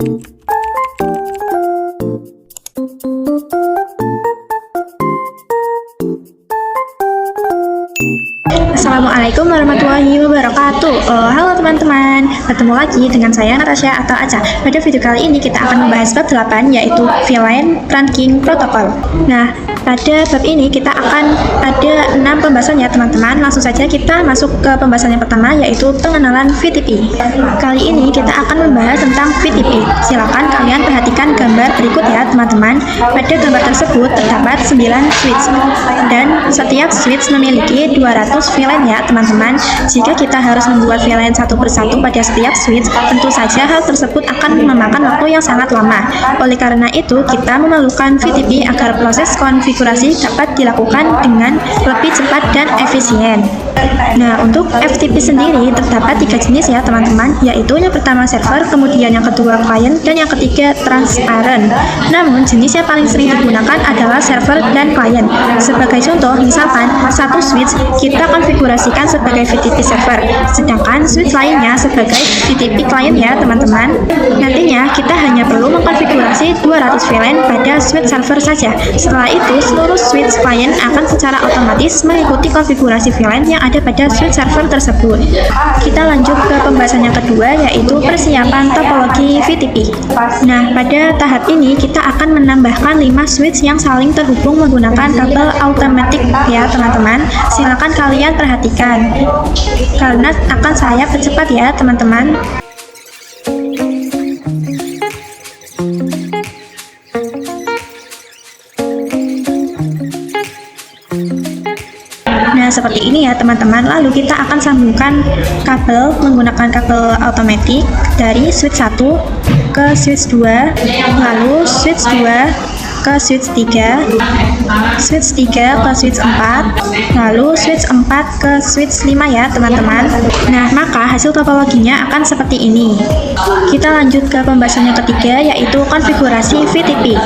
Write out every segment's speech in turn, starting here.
Assalamualaikum warahmatullahi wabarakatuh. Halo teman-teman, bertemu lagi dengan saya Natasha atau Aca. Pada video kali ini kita akan membahas bab 8, yaitu VLAN Trunking Protocol. Nah, pada bab ini kita akan ada 6 pembahasan ya teman-teman. Langsung saja kita masuk ke pembahasan yang pertama, yaitu pengenalan VTP. Kali ini kita akan membahas tentang VTP. Silakan kalian perhatikan gambar berikut ya teman-teman. Pada gambar tersebut terdapat 9 switch dan setiap switch memiliki 200 VLAN ya teman-teman. Jika kita harus membuat VLAN satu persatu pada setiap switch, tentu saja hal tersebut akan memakan waktu yang sangat lama. Oleh karena itu, kita memerlukan VTP agar proses konfigurasi dapat dilakukan dengan lebih cepat dan efisien. Nah, untuk FTP sendiri terdapat 3 jenis ya teman-teman, yaitu yang pertama server, kemudian yang kedua client, dan yang ketiga transparent. Namun jenis yang paling sering digunakan adalah server dan client. Sebagai contoh, misalkan satu switch kita konfigurasikan sebagai VTP server, sedangkan switch lainnya sebagai VTP client ya teman-teman. Nantinya kita hanya perlu mengkonfigurasi 200 VLAN pada switch server saja. Setelah itu seluruh switch client akan secara otomatis mengikuti konfigurasi VLAN yang ada pada switch server tersebut. Kita lanjut ke pembahasan yang kedua, yaitu persiapan topologi VTP. Nah, pada tahap ini kita akan menambahkan 5 switch yang saling terhubung menggunakan kabel automatic ya teman-teman. Silakan kalian perhatikan karena akan saya percepat ya teman-teman. Nah, seperti ini ya teman-teman. Lalu kita akan sambungkan kabel menggunakan kabel automatic dari switch 1 ke switch 2, lalu switch 2 ke switch 3, switch 3 ke switch 4, lalu switch 4 ke switch 5 ya teman-teman. Nah, maka hasil topologinya akan seperti ini. Kita lanjut ke pembahasan yang ketiga, yaitu konfigurasi VTP.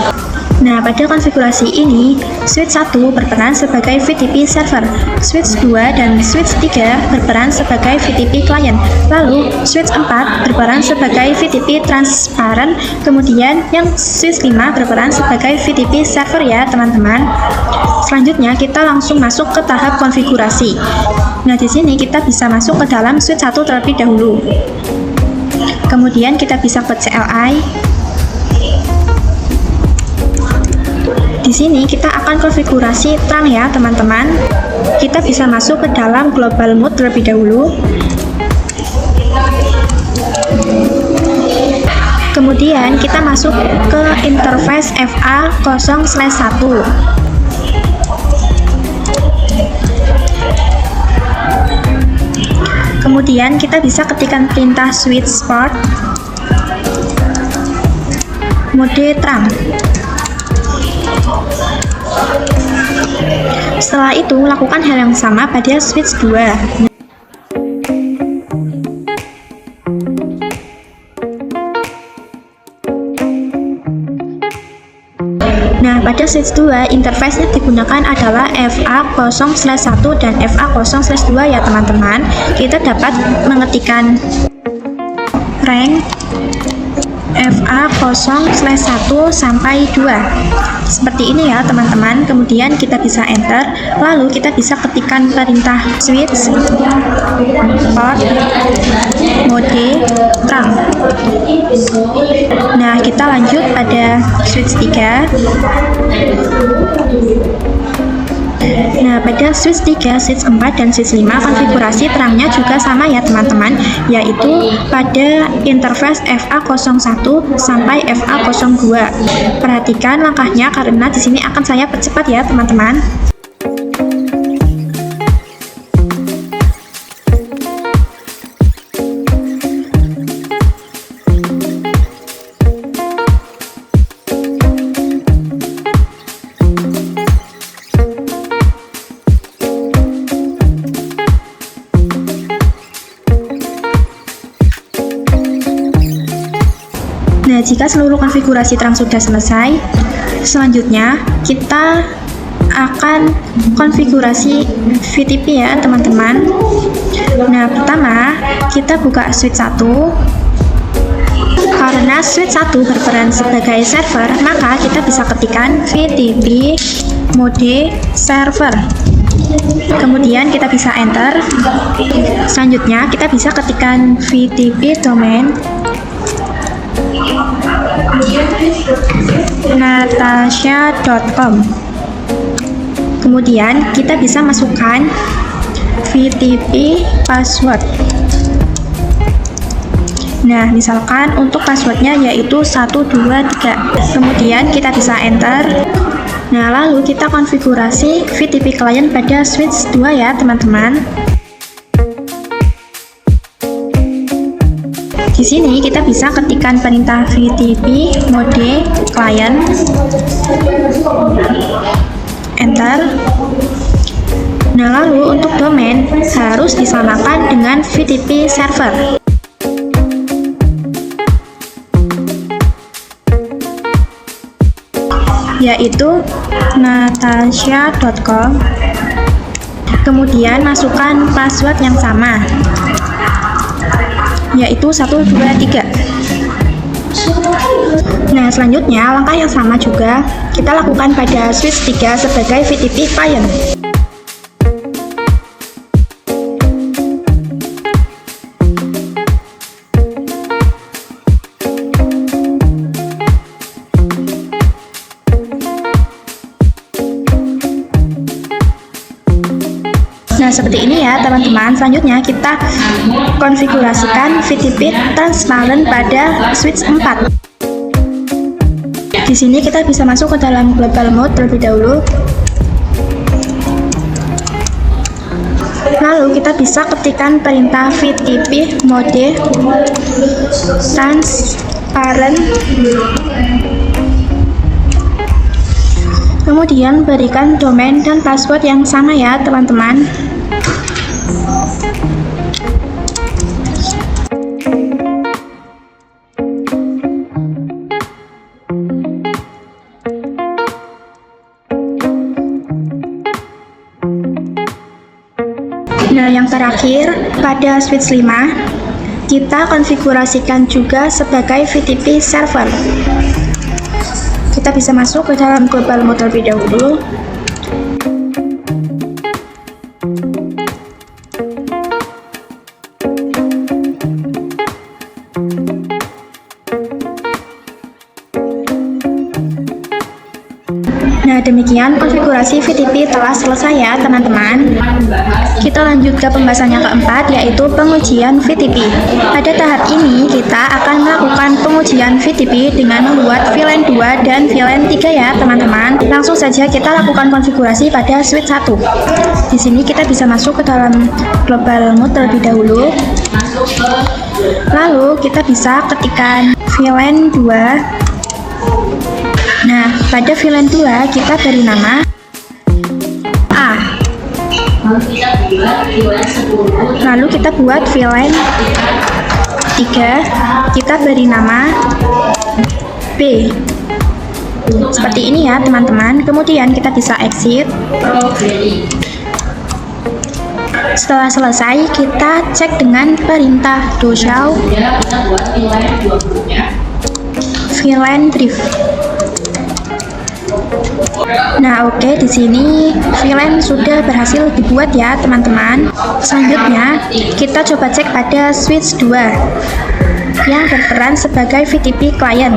Nah, pada konfigurasi ini, switch 1 berperan sebagai VTP server, switch 2 dan switch 3 berperan sebagai VTP client, lalu switch 4 berperan sebagai VTP transparent, kemudian yang switch 5 berperan sebagai VTP server ya teman-teman. Selanjutnya kita langsung masuk ke tahap konfigurasi. Nah, di sini kita bisa masuk ke dalam switch 1 terlebih dahulu. Kemudian kita bisa ke CLI. Di sini kita akan konfigurasi trunk ya teman-teman. Kita bisa masuk ke dalam global mode terlebih dahulu. Kemudian kita masuk ke interface FA0/1. Kemudian kita bisa ketikkan perintah switch port mode trunk. Setelah itu, lakukan hal yang sama pada switch 2. Nah, pada switch 2, interface yang digunakan adalah FA0/1 dan FA0/2 ya teman-teman. Kita dapat mengetikkan rank FA0/1 sampai 2 seperti ini ya teman-teman. Kemudian kita bisa enter, lalu kita bisa ketikkan perintah switch port mode trunk. Nah, kita lanjut pada switch 3. Nah, pada switch 3, switch 4, dan switch 5 konfigurasi terangnya juga sama ya teman-teman, yaitu pada interface FA01 sampai FA02. Perhatikan langkahnya karena di sini akan saya percepat ya teman-teman. Nah, jika seluruh konfigurasi terang sudah selesai, selanjutnya kita akan konfigurasi VTP ya teman-teman. Nah, pertama kita buka switch 1. Karena switch 1 berperan sebagai server, maka kita bisa ketikkan VTP mode server. Kemudian kita bisa enter. Selanjutnya kita bisa ketikkan VTP domain natasha.com. Kemudian kita bisa masukkan VTP password. Nah, misalkan untuk passwordnya yaitu 123. Kemudian kita bisa enter. Nah, lalu kita konfigurasi VTP client pada switch 2 ya, teman-teman. Di sini kita bisa ketikkan perintah VTP mode client, enter. Nah, lalu untuk domain harus disamakan dengan VTP server, yaitu natasha.com. Kemudian masukkan password yang sama, yaitu 123. Nah, selanjutnya langkah yang sama juga kita lakukan pada switch 3 sebagai VTP client. Nah, seperti ini ya teman-teman. Selanjutnya kita konfigurasikan VTP transparent pada switch 4. Di sini kita bisa masuk ke dalam global mode terlebih dahulu. Lalu kita bisa ketikkan perintah VTP mode transparent. Kemudian berikan domain dan password yang sama ya teman-teman. Nah, yang terakhir pada switch 5 kita konfigurasikan juga sebagai VTP server. Kita bisa masuk ke dalam global mode terlebih dahulu. Nah, demikian konfigurasi VTP telah selesai ya teman-teman. Kita lanjut ke pembahasan yang keempat, yaitu pengujian VTP. Pada tahap ini kita akan melakukan pengujian VTP dengan membuat VLAN 2 dan VLAN 3 ya teman-teman. Langsung saja kita lakukan konfigurasi pada switch 1. Di sini kita bisa masuk ke dalam global mode terlebih dahulu. Lalu kita bisa ketikkan VLAN 2. Nah, pada VLAN 2 kita beri nama A. Lalu kita buat VLAN 3, kita beri nama B. Seperti ini ya teman-teman. Kemudian kita bisa exit. Setelah selesai, kita cek dengan perintah do show VLAN drift. Nah, oke, di sini VLAN sudah berhasil dibuat ya teman-teman. Selanjutnya kita coba cek pada switch 2 yang berperan sebagai VTP client.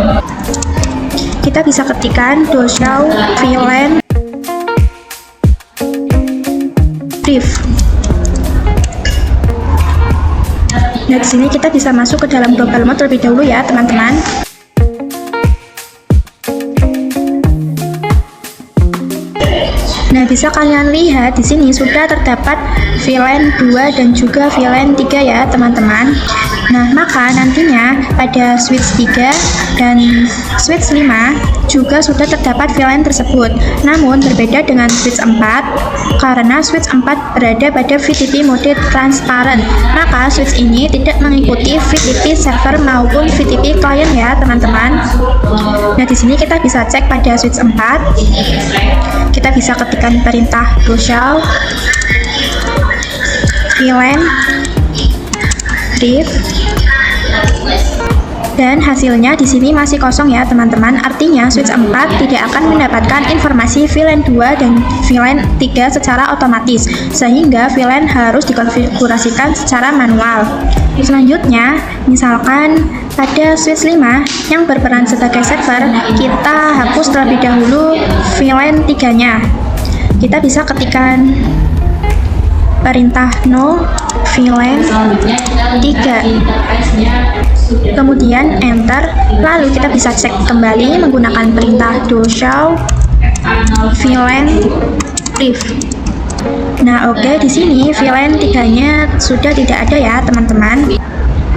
Kita bisa ketikkan do show VLAN drift. Nah, di sini kita bisa masuk ke dalam global mode terlebih dahulu ya teman-teman. Nah, bisa kalian lihat di sini sudah terdapat VLAN 2 dan juga VLAN 3 ya teman-teman. Nah, maka nantinya pada switch 3 dan switch 5 juga sudah terdapat VLAN tersebut. Namun berbeda dengan switch 4 karena switch 4 berada pada VTP mode transparent. Maka switch ini tidak mengikuti VTP server maupun VTP client ya teman-teman. Nah, di sini kita bisa cek pada switch 4. Kita bisa ketikkan perintah do show VLAN drift. Dan hasilnya di sini masih kosong ya teman-teman. Artinya switch 4 tidak akan mendapatkan informasi VLAN 2 dan VLAN 3 secara otomatis, sehingga VLAN harus dikonfigurasikan secara manual. Selanjutnya, misalkan pada switch 5 yang berperan sebagai server, kita hapus terlebih dahulu VLAN 3-nya. Kita bisa ketikkan perintah no VLAN 3, kemudian enter, lalu kita bisa cek kembali menggunakan perintah do show VLAN brief. Nah, oke, di sini VLAN 3-nya sudah tidak ada ya teman-teman.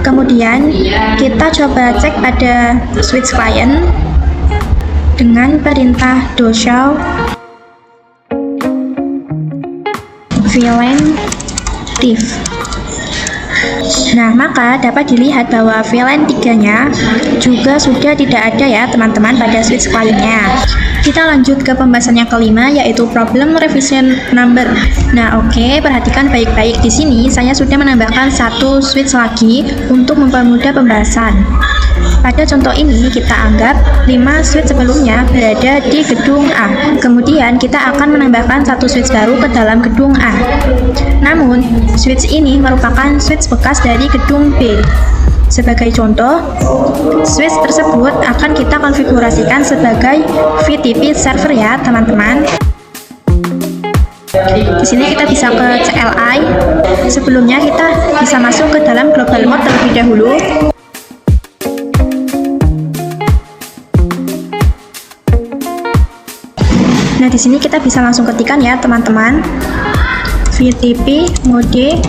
Kemudian kita coba cek pada switch client dengan perintah do show VLAN brief. Nah, maka dapat dilihat bahwa VLAN 3-nya juga sudah tidak ada ya teman-teman pada switch client-nya. Kita lanjut ke pembahasan yang kelima, yaitu problem revision number. Nah, oke, perhatikan baik-baik. Di sini saya sudah menambahkan satu switch lagi untuk mempermudah pembahasan. Pada contoh ini kita anggap 5 switch sebelumnya berada di gedung A. Kemudian kita akan menambahkan satu switch baru ke dalam gedung A. Namun, switch ini merupakan switch bekas dari gedung B. Sebagai contoh, switch tersebut akan kita konfigurasikan sebagai VTP server ya, teman-teman. Di sini kita bisa ke CLI. Sebelumnya kita bisa masuk ke dalam global mode terlebih dahulu. Nah, di sini kita bisa langsung ketikkan ya, teman-teman. VTP mode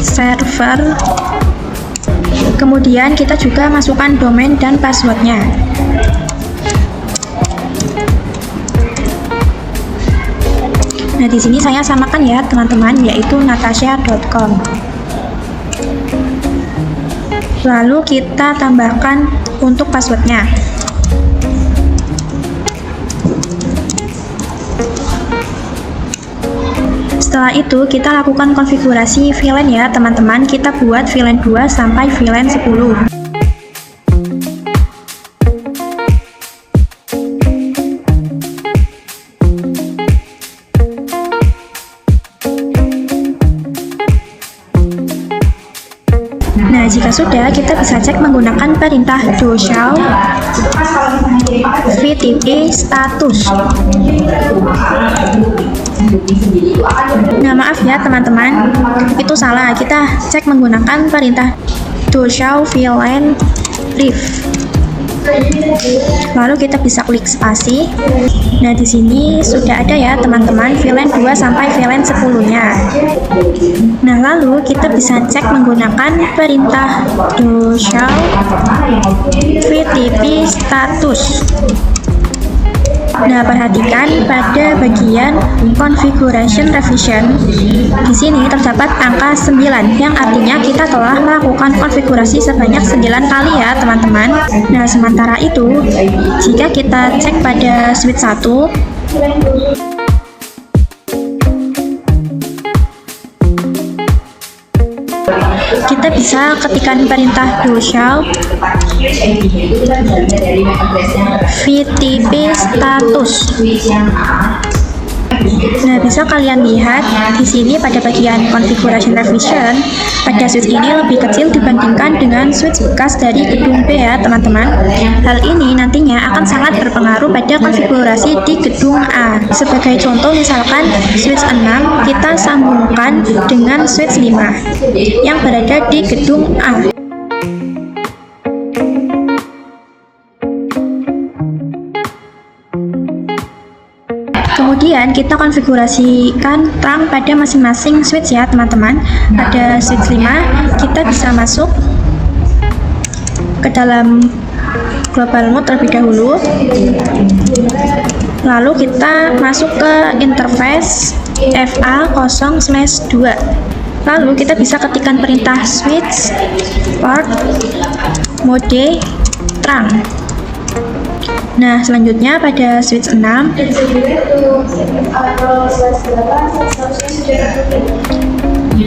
server. Kemudian kita juga masukkan domain dan passwordnya. Nah, di sini saya samakan ya, teman-teman, yaitu natasha.com. Lalu kita tambahkan untuk passwordnya. Setelah itu kita lakukan konfigurasi VLAN ya teman-teman. Kita buat VLAN 2 sampai VLAN 10. Nah, jika sudah, kita bisa cek menggunakan perintah do show VTP status. Nah, maaf ya teman-teman, itu salah. Kita cek menggunakan perintah do show VLAN brief. Lalu kita bisa klik spasi. Nah, di sini sudah ada ya teman-teman VLAN 2 sampai VLAN 10-nya. Nah, lalu kita bisa cek menggunakan perintah do show VTP status. Nah, perhatikan pada bagian configuration revision. Di sini terdapat angka 9 yang artinya kita telah melakukan konfigurasi sebanyak 9 kali ya, teman-teman. Nah, sementara itu, jika kita cek pada switch 1, kita bisa ketikkan perintah do show VTP status. Nah, bisa kalian lihat di sini pada bagian configuration revision, pada switch ini lebih kecil dibandingkan dengan switch bekas dari gedung B ya, teman-teman. Hal ini nantinya akan sangat berpengaruh pada konfigurasi di gedung A. Sebagai contoh, misalkan switch 6 kita sambungkan dengan switch 5 yang berada di gedung A. Kemudian kita konfigurasikan terang pada masing-masing switch ya teman-teman. Pada switch 5 kita bisa masuk ke dalam global mode terlebih dahulu. Lalu kita masuk ke interface FA0/2. Lalu kita bisa ketikkan perintah switch port mode terang. Nah, selanjutnya pada switch 6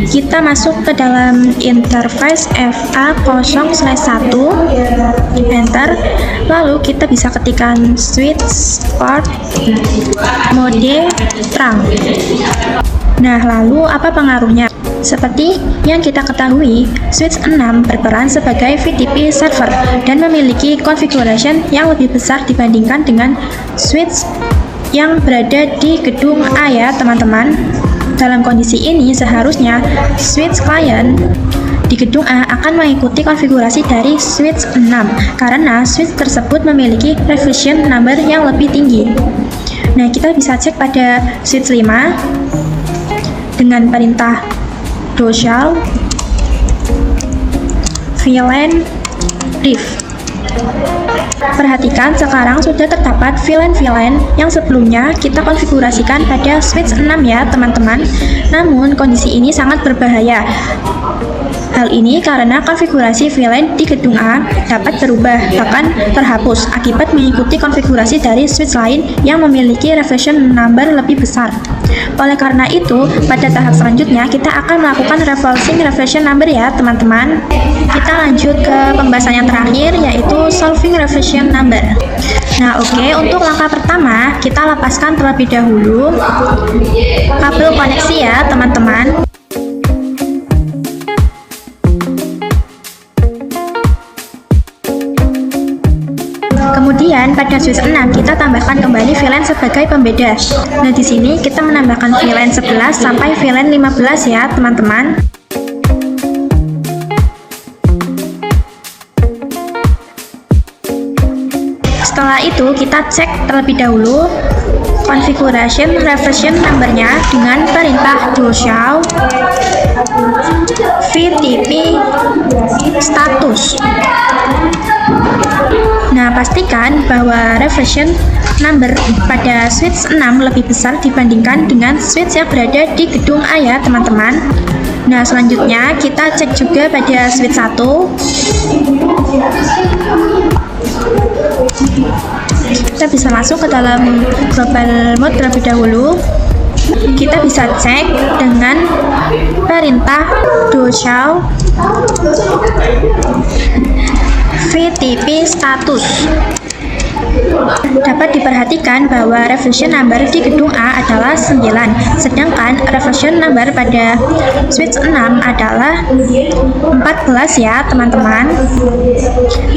kita masuk ke dalam interface FA0/1, enter, lalu kita bisa ketikkan switch port mode trunk. Nah, lalu apa pengaruhnya? Seperti yang kita ketahui, switch 6 berperan sebagai VDP server dan memiliki configuration yang lebih besar dibandingkan dengan switch yang berada di gedung A ya teman-teman. Dalam kondisi ini seharusnya switch client di gedung A akan mengikuti konfigurasi dari switch 6 karena switch tersebut memiliki revision number yang lebih tinggi. Nah, kita bisa cek pada switch 5 dengan perintah do shall VLAN brief. Perhatikan, sekarang sudah terdapat VLAN yang sebelumnya kita konfigurasikan pada switch 6 ya teman-teman. Namun kondisi ini sangat berbahaya. Hal ini karena konfigurasi VLAN di gedung A dapat berubah, bahkan terhapus akibat mengikuti konfigurasi dari switch lain yang memiliki revision number lebih besar. Oleh karena itu, pada tahap selanjutnya kita akan melakukan reversing revision number ya teman-teman. Kita lanjut ke pembahasan yang terakhir, yaitu solving revision number. Nah, oke, untuk langkah pertama kita lepaskan terlebih dahulu kabel koneksi ya teman-teman. Kemudian pada switch 6 kita tambahkan kembali VLAN sebagai pembeda. Nah, di sini kita menambahkan VLAN 11 sampai VLAN 15 ya teman-teman. Setelah itu kita cek terlebih dahulu configuration revision number-nya dengan perintah do shall VTP status. Nah, pastikan bahwa revision number pada switch 6 lebih besar dibandingkan dengan switch yang berada di gedung A ya teman-teman. Nah, selanjutnya kita cek juga pada switch 1. Kita bisa masuk ke dalam global mode terlebih dahulu. Kita bisa cek dengan perintah do shall VTP status. Dapat diperhatikan bahwa revision number di gedung A adalah 9, sedangkan revision number pada switch 6 adalah 14 ya teman-teman.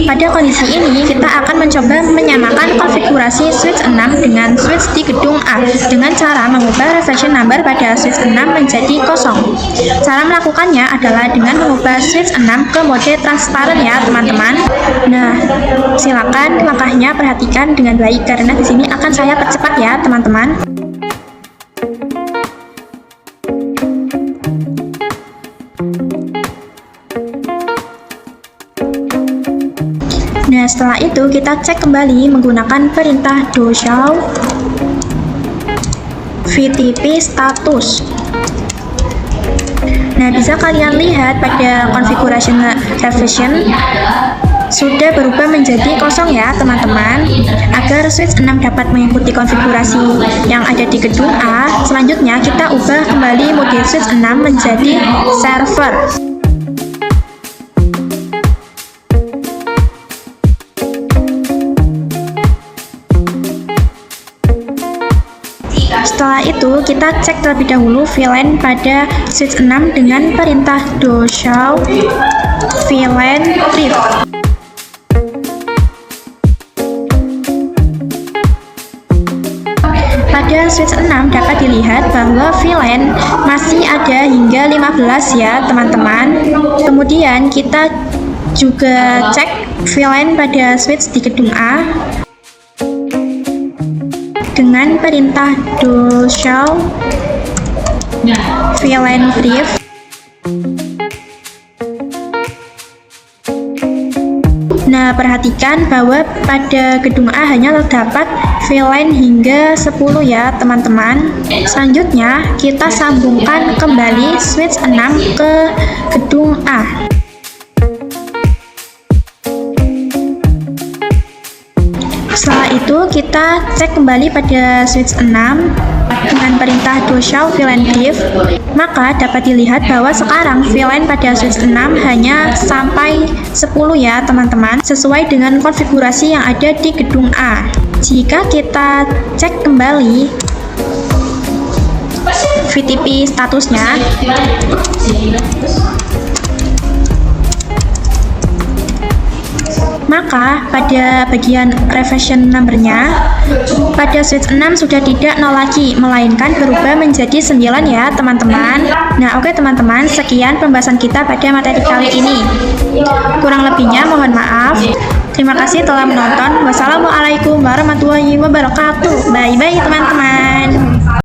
Pada kondisi ini kita akan mencoba menyamakan konfigurasi switch 6 dengan switch di gedung A dengan cara mengubah revision number pada switch 6 menjadi kosong. Cara melakukannya adalah dengan mengubah switch 6 ke mode transparent ya teman-teman. Nah, silakan langkahnya perhatikan dengan baik karena di sini akan saya percepat ya teman-teman. Nah, setelah itu kita cek kembali menggunakan perintah do shall VTP status. Nah, bisa kalian lihat pada configuration revision sudah berubah menjadi kosong ya teman-teman. Agar switch 6 dapat mengikuti konfigurasi yang ada di gedung A, selanjutnya kita ubah kembali mode switch 6 menjadi server. Setelah itu kita cek terlebih dahulu VLAN pada switch 6 dengan perintah do shall VLAN brief. Pada switch 6 dapat dilihat bahwa VLAN masih ada hingga 15 ya teman-teman. Kemudian kita juga cek VLAN pada switch di gedung A dengan perintah do shall VLAN brief. Nah, perhatikan bahwa pada gedung A hanya terdapat VLAN hingga 10 ya teman-teman. Selanjutnya kita sambungkan kembali switch 6 ke gedung A. Setelah itu kita cek kembali pada switch 6. dengan perintah do show VLAN div, maka dapat dilihat bahwa sekarang VLAN pada switch 6 hanya sampai 10 ya teman-teman, sesuai dengan konfigurasi yang ada di gedung A. Jika kita cek kembali VTP statusnya, maka pada bagian revision number-nya, pada switch 6 sudah tidak 0 lagi, melainkan berubah menjadi 9 ya teman-teman. Nah oke teman-teman, sekian pembahasan kita pada materi kali ini. Kurang lebihnya mohon maaf. Terima kasih telah menonton. Wassalamualaikum warahmatullahi wabarakatuh. Bye-bye teman-teman.